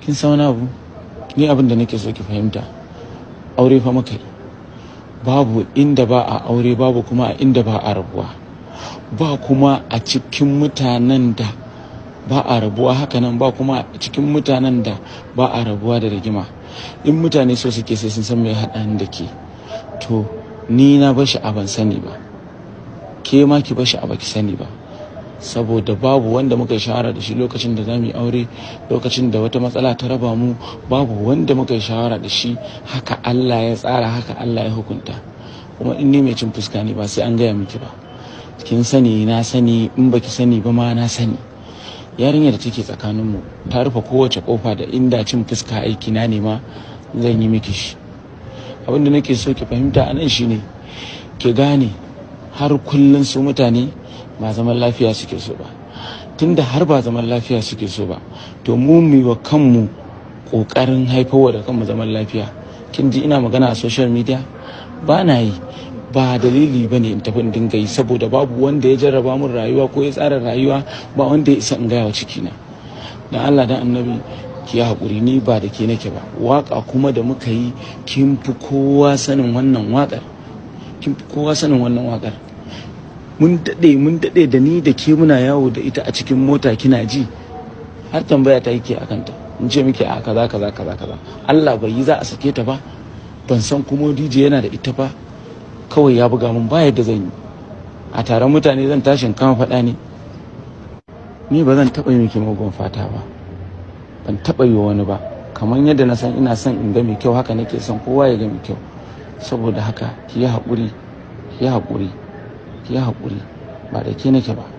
kin san wani abu, ni abin da nake so ki fahimta, aure fa muka yi, babu inda ba a aure, babu kuma a inda ba a rabuwa, ba kuma a cikin mutanen da ba a rabuwa, hakanan ba kuma a cikin mutanen da ba a rabuwa da rigima. In mutane so suke sai sun san me haɗa ni da ke, to ni na bashi a ban sani ba, ke ma ki bashi a baki sani ba, saboda babu wanda muka yi shawara da shi lokacin da za mu yi aure, lokacin da wata matsala ta raba mu, babu wanda muka yi shawara da shi. Haka Allah ya tsara, haka Allah ya hukunta. Kuma in ni mai cin fuska ne ba sai an gaya miki ba, kin sani na sani, in baki sani ba ma na sani. Yarinyar da take tsakaninmu ta rufe kowace kofa da inda cin fuska aiki na ne ma zan yi miki shi. Abin da nake so ki fahimta a nan shine ki gane har kullun su mutane ba zaman lafiya suke so ba. Tunda har ba zaman lafiya suke so ba, to mu wa kanmu kokarin haifarwa da kanmu zaman lafiya. Kin ji ina magana a social media? Ba na yi, ba dalili ba ne in tafi in dinga yi, saboda babu wanda ya jarraba mun rayuwa ko ya tsara rayuwa, ba wanda ya isa in gaya wa cikina. Dan Allah dan Annabi ki haƙuri, ni ba da ke nake ba. Waka kuma da muka yi, kin fi kowa sanin wannan waƙar, kin fi kowa sanin wannan waƙar. Mun daɗe da ni da ke muna yawo da ita a cikin mota, kina ji, har tambaya ta yake akan ta, in ce miki a kaza kaza kaza kaza. Allah bai yi za a sake ta ba, ban san kuma DJ yana da ita ba, kawai ya buga mun ba yadda zan yi. A taron mutane zan tashin kama faɗa ne? Ni ba zan taɓa yi miki mugun fata ba, ban taɓa yi wani ba. Kamar yadda na san ina son in ga mai kyau, haka nake son kowa ya ga mai kyau. Saboda haka ki yi haƙuri, ki yi haƙuri, ki yi haƙuri, ba da ke nake ba.